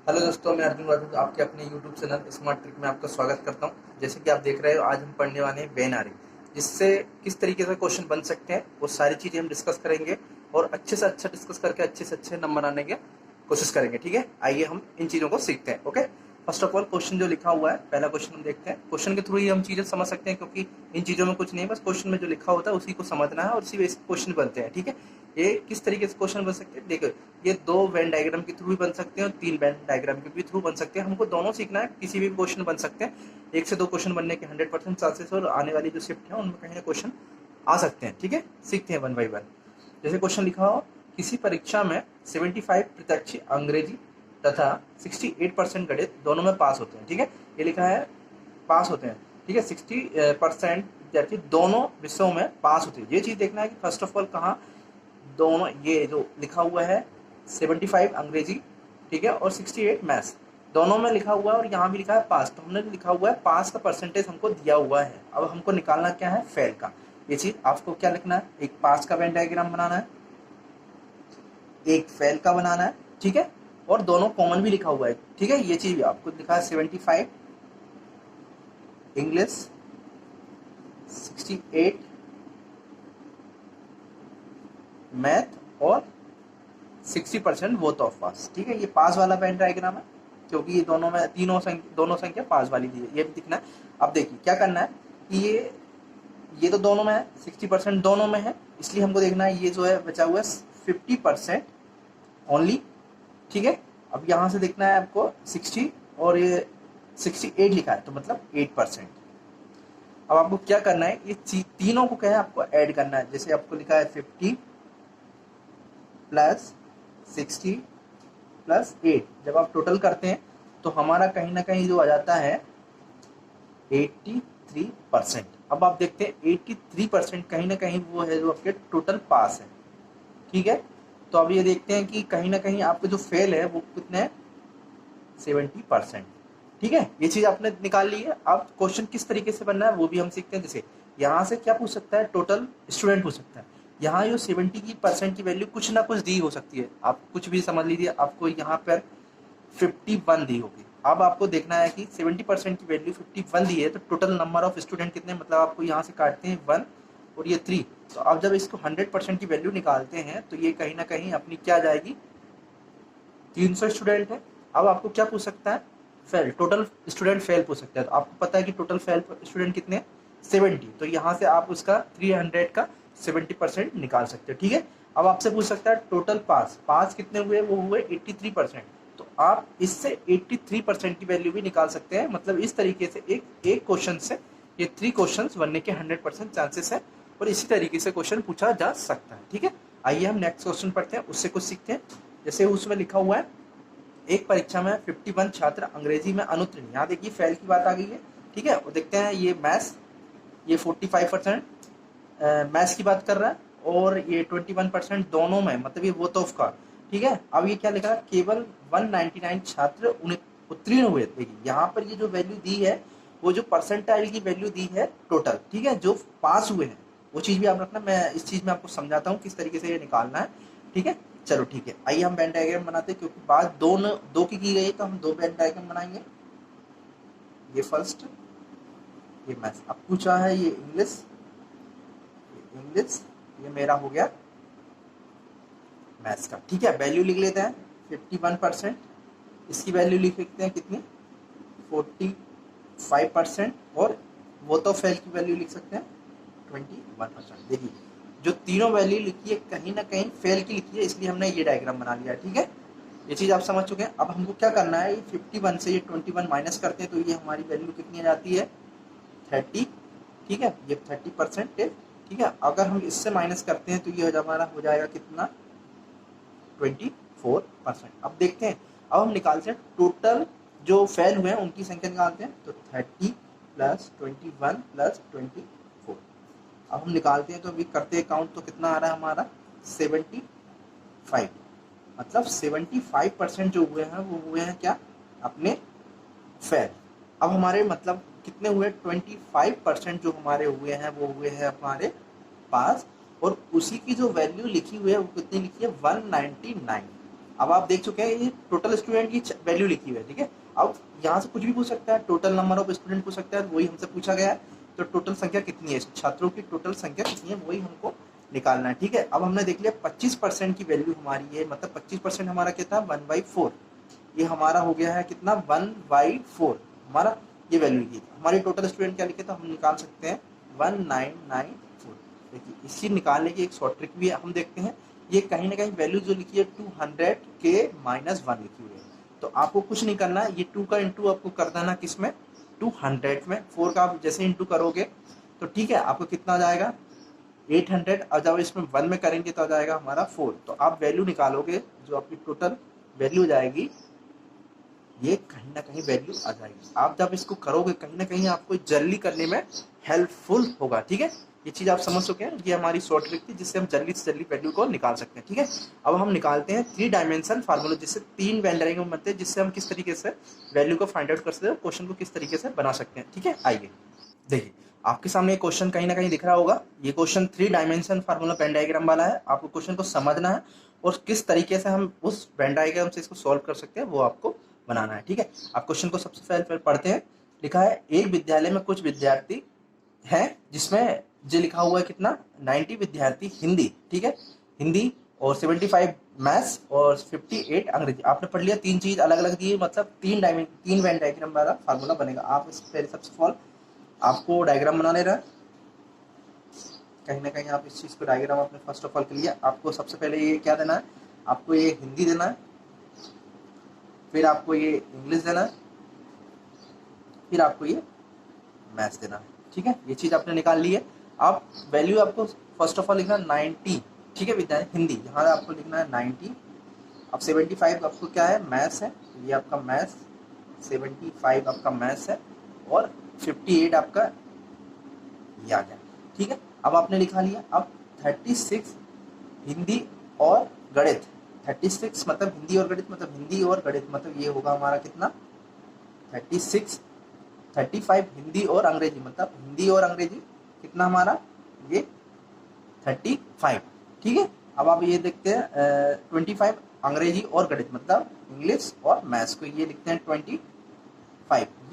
Hello दोस्तों, मैं अर्जुन राठौर आपके अपने यूट्यूब चैनल स्मार्ट ट्रिक में आपका स्वागत करता हूं। जैसे कि आप देख रहे हो, आज हम पढ़ने वाले हैं बेनारी, जिससे किस तरीके से क्वेश्चन बन सकते हैं वो सारी चीज़ें हम डिस्कस करेंगे और अच्छे से अच्छा डिस्कस करके अच्छे से अच्छे नंबर आने की कोशिश करेंगे। ठीक है, आइए हम इन चीज़ों को सीखते हैं। Okay, first of all question जो लिखा हुआ है, पहला क्वेश्चन हम देखते हैं। क्वेश्चन के थ्रू ही हम चीज़ें समझ सकते हैं, क्योंकि इन चीज़ों में कुछ नहीं, बस क्वेश्चन में जो लिखा होता है उसी को समझना है और उसी बेस क्वेश्चन बनते हैं। ठीक है, ये किस तरीके से क्वेश्चन बन सकते हैं, देखो, ये 2 वेन डायग्राम के थ्रू भी बन सकते हैं और 3 वेन डायग्राम के भी थ्रू बन सकते हैं। हमको दोनों सीखना है, किसी भी क्वेश्चन बन सकते हैं। 1 से 2 क्वेश्चन बनने के 100% चांसेस और आने वाली जो शिफ्ट है उनमें कहीं ना क्वेश्चन आ सकते हैं। ठीक है, सीखते हैं वन बाई वन। जैसे क्वेश्चन लिखा हो, किसी परीक्षा में 75 प्रत्याशी अंग्रेजी तथा 68% गणित दोनों में पास होते हैं। ठीक है, ये लिखा है पास होते हैं। ठीक है, 60% विद्यार्थी दोनों विषयों में पास होते हैं। ये चीज़ देखना है कि फर्स्ट ऑफ ऑल कहाँ दोनों, ये जो लिखा हुआ है 75 अंग्रेजी, ठीक है, और 68 मैथ्स, दोनों में लिखा हुआ है और यहाँ भी लिखा है पास। तो हमने लिखा हुआ है पास का परसेंटेज हमको दिया हुआ है। अब हमको निकालना क्या है, फेल का। ये चीज़ आपको क्या लिखना है, एक पास का वेन डायग्राम बनाना है, एक फेल का बनाना है। ठीक है, और दोनों कॉमन भी लिखा हुआ है। ठीक है, ये चीज़ आपको लिखा है 75 इंग्लिश, 68 मैथ और 60% बोथ ऑफ पास। ठीक है, ये पास वाला पेन डायग्राम है, क्योंकि ये दोनों में दोनों संख्या पास वाली दी है, ये भी दिखना है। अब देखिए क्या करना है कि ये तो दोनों में है, 60% दोनों में है, इसलिए हमको देखना है ये जो है बचा हुआ है 50% ओनली। ठीक है, अब यहाँ से देखना है आपको 60 और ये 68 लिखा है, तो मतलब 8%। अब आपको क्या करना है, ये तीनों को क्या है आपको ऐड करना है। जैसे आपको लिखा है 50 प्लस 60 प्लस 8, जब आप टोटल करते हैं तो हमारा कहीं ना कहीं जो आ जाता है 83%। अब आप देखते हैं 83% कहीं ना कहीं वो है जो आपके टोटल पास है। ठीक है, तो अब ये देखते हैं कि कहीं ना कहीं आपके जो फेल है वो कितने हैं, 70%। ठीक है, ये चीज आपने निकाल ली है। अब क्वेश्चन किस तरीके से बनना है वो भी हम सीखते हैं। जैसे यहाँ से क्या पूछ सकता है, टोटल स्टूडेंट पूछ सकता है। यहाँ जो 70% की वैल्यू कुछ ना कुछ दी हो सकती है, आप कुछ भी समझ लीजिए। आपको यहाँ पर 51 दी होगी। अब आपको देखना है कि 70% की वैल्यू 51 दी है, तो टोटल नंबर ऑफ स्टूडेंट कितने, मतलब आपको यहाँ से काटते हैं 1 और ये 3। तो अब जब इसको 100% की वैल्यू निकालते हैं तो ये कहीं ना कहीं अपनी क्या जाएगी, 300 स्टूडेंट है। अब आपको क्या पूछ सकता है, फेल, टोटल स्टूडेंट फेल पूछ सकता है। तो आपको पता है कि टोटल फेल स्टूडेंट कितने हैं, 70। तो यहाँ से आप उसका 300 का 70% निकाल सकते हो। ठीक है, अब आपसे पूछ सकता है टोटल पास, पास कितने हुए, वो हुए 83%। तो आप इससे 83% की वैल्यू भी निकाल सकते हैं। मतलब इस तरीके से एक क्वेश्चन से ये 3 क्वेश्चंस बनने के 100% चांसेस है और इसी तरीके से क्वेश्चन पूछा जा सकता है। ठीक है, आइए हम नेक्स्ट क्वेश्चन पढ़ते हैं, उससे कुछ सीखते हैं। जैसे उसमें लिखा हुआ है, एक परीक्षा में 51 छात्र अंग्रेजी में अनुत्तीर्ण। यहाँ देखिए फेल की बात आ गई है। ठीक है, और देखते हैं ये मैथ्स, ये 45% मैथ्स की बात कर रहा है और ये 21% दोनों में, मतलब ये बोथ ऑफ का। ठीक है, अब ये क्या लिखा है, केवल 199 छात्र उत्तीर्ण हुए। देखिए यहाँ पर ये जो वैल्यू दी है, वो जो परसेंटाइल की वैल्यू दी है टोटल, ठीक है, जो पास हुए हैं, वो चीज़ भी आप रखना। मैं इस चीज़ में आपको समझाता हूँ किस तरीके से ये निकालना है। ठीक है, चलो ठीक है, आइए हम वेन डायग्राम बनाते हैं, क्योंकि बात दो की गई है, तो हम 2 वेन डायग्राम बनाएंगे। ये फर्स्ट, ये मैथ्स। अब पूछा है ये इंग्लिश, ये मेरा हो गया मैथ्स का। ठीक है, वैल्यू लिख लेते हैं 51%, इसकी वैल्यू लिख लेते हैं कितनी, 45%, और वो तो फेल की वैल्यू लिख सकते हैं 21%। देखिए जो तीनों वैल्यू लिखी है कहीं ना कहीं फेल की लिखी है, इसलिए हमने ये डायग्राम बना लिया। ठीक है, ये चीज़ आप समझ चुके हैं। अब हमको क्या करना है, 51 से ये 21 माइनस करते हैं तो ये हमारी वैल्यू कितनी आ जाती है, 30। ठीक है, ये 30%। ठीक है, अगर हम इससे माइनस करते हैं तो ये हमारा हो जाएगा कितना, 24%। अब देखते हैं, अब हम निकालते हैं टोटल जो फेल हुए हैं उनकी संख्या निकालते हैं। तो 30 प्लस 21 प्लस 24, अब हम निकालते हैं तो अभी करते हैं काउंट, तो कितना आ रहा है हमारा 75। मतलब 75% जो हुए हैं वो हुए हैं क्या, अपने फेल। अब हमारे मतलब कितने हुए, 25% जो हमारे हुए हैं वो हुए हैं हमारे पास, और उसी की जो वैल्यू लिखी हुई है वो कितनी लिखी है, 199। अब आप देख चुके हैं ये टोटल स्टूडेंट की वैल्यू लिखी हुई है, ठीक है। अब यहाँ से कुछ भी पूछ सकता है, टोटल नंबर ऑफ स्टूडेंट पूछ सकता है, वही हमसे पूछा गया है। तो टोटल संख्या कितनी है, छात्रों की टोटल संख्या कितनी है वही हमको निकालना है, ठीक है। अब हमने देख लिया 25% की वैल्यू हमारी है, मतलब 25% हमारा कितना 1/4, ये हमारा हो गया है कितना 1/4 हमारा ये वैल्यू की। हमारी टोटल स्टूडेंट क्या लिखे तो हम निकाल सकते हैं 1994। देखिए इसकी निकालने की एक शॉर्ट ट्रिक भी हम देखते हैं। ये कहीं ना कहीं वैल्यू जो लिखी है 200 के -1 लिखी हुई है, तो आपको कुछ नहीं करना है, ये 2 का इंटू आपको कर देना किसमें 200 में, 4 का आप जैसे इंटू करोगे तो ठीक है आपको कितना आ जाएगा 800। अब जब इसमें 1 में करेंगे तो आ जाएगा हमारा 4। तो आप वैल्यू निकालोगे जो आपकी टोटल वैल्यू हो जाएगी, ये कहीं ना कहीं वैल्यू आ जाएगी। आप जब इसको करोगे कहीं ना कहीं आपको जल्दी करने में हेल्पफुल होगा, ठीक है। ये चीज आप समझ चुके हैं, ये हमारी शॉर्ट ट्रिक थी जिससे हम जल्दी से जल्दी वैल्यू को निकाल सकते हैं, ठीक है। अब हम निकालते हैं 3 डायमेंशन फार्मूला, जिससे 3 वेन डायग्राम बनते हैं, जिससे हम किस तरीके से वैल्यू को फाइंड आउट कर सकते हैं, क्वेश्चन को किस तरीके से बना सकते हैं, ठीक है। आइए देखिए आपके सामने एक क्वेश्चन कहीं ना कहीं दिख रहा होगा। ये question 3 dimension formula Venn diagram वाला है। आपको क्वेश्चन को समझना है और किस तरीके से हम उस वेन डायग्राम से इसको सॉल्व कर सकते हैं वो आपको बनाना है, ठीक है। आप क्वेश्चन को सबसे पहले पढ़ते हैं। लिखा है एक विद्यालय में कुछ विद्यार्थी हैं, जिसमें जो लिखा हुआ है कितना 90 विद्यार्थी हिंदी, ठीक है, हिंदी और 75 मैथ्स और 58 अंग्रेजी। आपने पढ़ लिया, 3 चीज अलग अलग दी है, मतलब 3 वेन डायग्राम वाला फार्मूला बनेगा। आप इस पहले सबसे फॉल आपको डायग्राम बना ले रहा है, कहीं ना कहीं आप इस चीज को डायग्राम आपने फर्स्ट ऑफ ऑल के लिए आपको सबसे पहले ये क्या देना है, आपको ये हिंदी देना है, फिर आपको ये इंग्लिश देना है, फिर आपको ये मैथ्स देना है, ठीक है। ये चीज आपने निकाल ली है। अब वैल्यू आपको फर्स्ट ऑफ ऑल लिखना 90, ठीक है विद्यार्थी हिंदी, यहाँ आपको लिखना है 90। अब 75 आपको क्या है मैथ्स है, ये आपका मैथ्स, 75 आपका मैथ्स है और 58 आपका ये आ गया, ठीक है। अब आपने लिखा लिया। अब 36 हिंदी और गणित, 36 मतलब हिंदी और गणित, मतलब हिंदी और गणित मतलब ये होगा हमारा कितना 36, 35 हिंदी और अंग्रेजी, मतलब हिंदी और अंग्रेजी कितना हमारा ये 35, ठीक है। अब आप ये देखते हैं 25 अंग्रेजी और गणित मतलब इंग्लिश और मैथ्स को ये लिखते हैं 25।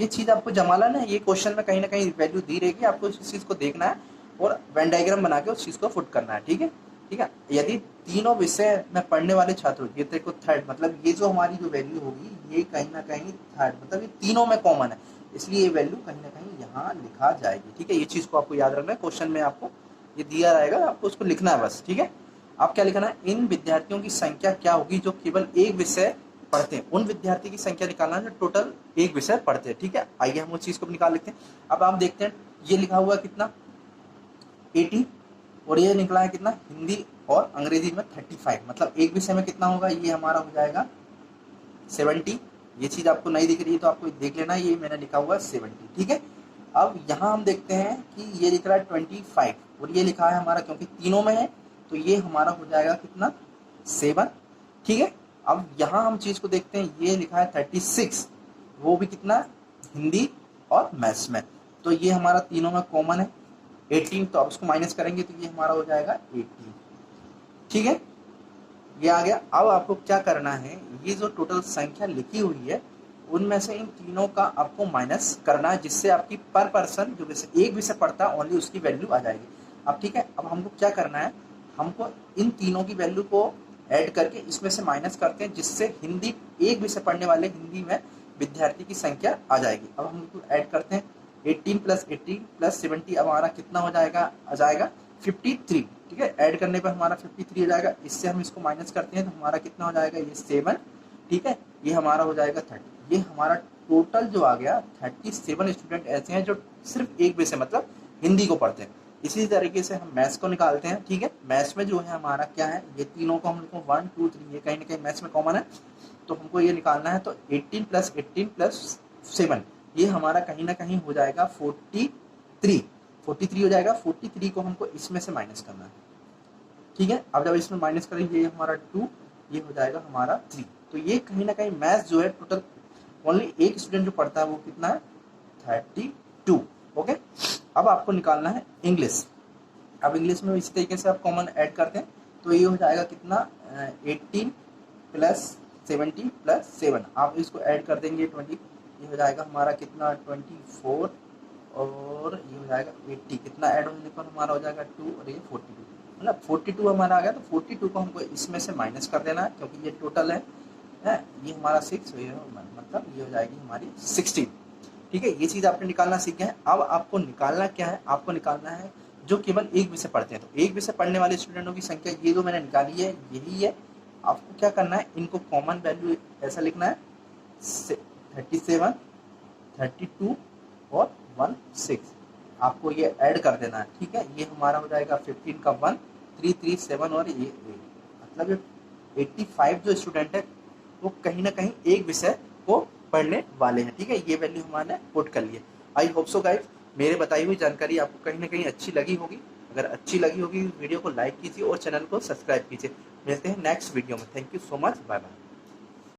ये चीज आपको जमाना है, ये क्वेश्चन में कहीं ना कहीं वैल्यू दी रहेगी, आपको इस चीज को देखना है और वेन डायग्राम बना के उस चीज को फुट करना है, ठीक है, ठीक है। यदि तीनों विषय में पढ़ने वाले छात्र, ये देखो थर्ड, मतलब ये जो हमारी जो वैल्यू होगी ये कहीं ना कहीं थर्ड, मतलब ये तीनों में कॉमन है, इसलिए ये वैल्यू कहीं ना कहीं यहाँ लिखा जाएगी, ठीक है। ये चीज को आपको याद रखना है, क्वेश्चन में आपको ये दिया रहेगा, आपको उसको लिखना है बस, ठीक है। आप क्या लिखना है, इन विद्यार्थियों की संख्या क्या होगी जो केवल एक विषय पढ़ते हैं। उन विद्यार्थी की संख्या निकालना है जो टोटल एक विषय पढ़ते हैं, ठीक है। आइए हम उस चीज को निकाल लेते हैं। अब आप देखते हैं ये लिखा हुआ कितना 80 और ये निकला है कितना हिंदी और अंग्रेजी में 35, मतलब एक विषय में कितना होगा, ये हमारा हो जाएगा 70। ये चीज आपको नहीं दिख रही है तो आपको देख लेना, ये मैंने लिखा हुआ है 70, ठीक है। अब यहाँ हम देखते हैं कि ये लिख रहा है 25 और ये लिखा है हमारा, क्योंकि तीनों में है तो ये हमारा हो जाएगा कितना 7, ठीक है। अब यहाँ हम चीज को देखते हैं, ये लिखा है 36, वो भी कितना हिंदी और मैथ्स में, तो ये हमारा तीनों में कॉमन है 18, तो अब उसको माइनस करेंगे तो ये हमारा हो जाएगा 18, ठीक है, ये आ गया। अब आपको क्या करना है, ये जो टोटल संख्या लिखी हुई है उनमें से इन तीनों का आपको माइनस करना है, जिससे आपकी पर पर्सन जो विषय एक विषय पढ़ता है ओनली उसकी वैल्यू आ जाएगी। अब ठीक है, अब हमको क्या करना है, हमको इन तीनों की वैल्यू को ऐड करके इसमें से माइनस करते हैं, जिससे हिंदी एक विषय पढ़ने वाले हिंदी में विद्यार्थी की संख्या आ जाएगी। अब हम इसको ऐड करते हैं 18 + 18 + 70, अब हमारा कितना हो जाएगा, आ जाएगा 53, ठीक है। ऐड करने पर हमारा 53 हो जाएगा, इससे हम इसको माइनस करते हैं तो हमारा कितना हो जाएगा, ये 7, ठीक है, ये हमारा हो जाएगा 30। ये हमारा टोटल जो आ गया 37 स्टूडेंट ऐसे हैं जो सिर्फ एक विषय मतलब हिंदी को पढ़ते हैं। इसी तरीके से हम मैथ्स को निकालते हैं, ठीक है। मैथ्स में जो है हमारा क्या है, ये तीनों को हमको 1 2 3 ये कहीं ना कहीं मैथ्स में कॉमन है, तो हमको ये निकालना है। तो 18 + 18 + 7 ये हमारा कहीं ना कहीं हो जाएगा 43 हो जाएगा। 43 को हमको इसमें से माइनस करना है, ठीक है। अब जब इसमें माइनस करेंगे ये हमारा 2, ये हो जाएगा हमारा 3। तो ये कहीं ना कहीं मैथ्स जो है टोटल ओनली एक स्टूडेंट जो पढ़ता है वो कितना है 32, ओके। अब आपको निकालना है इंग्लिश। अब इंग्लिश में इसी तरीके से आप कॉमन ऐड करते हैं तो ये हो जाएगा कितना 18 प्लस 70 प्लस 7, आप इसको ऐड कर देंगे 20, ये हो जाएगा हमारा कितना 24, और ये हो जाएगा 80, कितना ऐड होने पर हमारा हो जाएगा 2, और ये 42, मतलब 42 हमारा आ गया। तो 42 को हमको इसमें से माइनस कर देना है क्योंकि ये टोटल है, ये हमारा 6, मतलब ये हो जाएगी हमारी 16। ठीक है, ये चीज़ आपने निकालना सीख गए हैं। अब आपको निकालना क्या है, आपको निकालना है जो केवल एक विषय पढ़ते हैं। तो एक विषय पढ़ने वाले स्टूडेंटों की संख्या ये जो मैंने निकाली है यही है। आपको क्या करना है, इनको कॉमन वैल्यू ऐसा लिखना है 37, 32 और 16, आपको ये ऐड कर देना है। ठीक है, ये हमारा हो जाएगा 15 का 1, 3, 3, 7 और ये 8, मतलब 85 जो स्टूडेंट है वो कहीं ना कहीं एक विषय को पढ़ने वाले हैं। ठीक है, ये वैल्यू हमारे पुट कर लिए। आई होप सो गाइस मेरे बताई हुई जानकारी आपको कहीं ना कहीं अच्छी लगी होगी। अगर अच्छी लगी होगी वीडियो को लाइक कीजिए और चैनल को सब्सक्राइब कीजिए। मिलते हैं नेक्स्ट वीडियो में। Thank you so much, bye bye.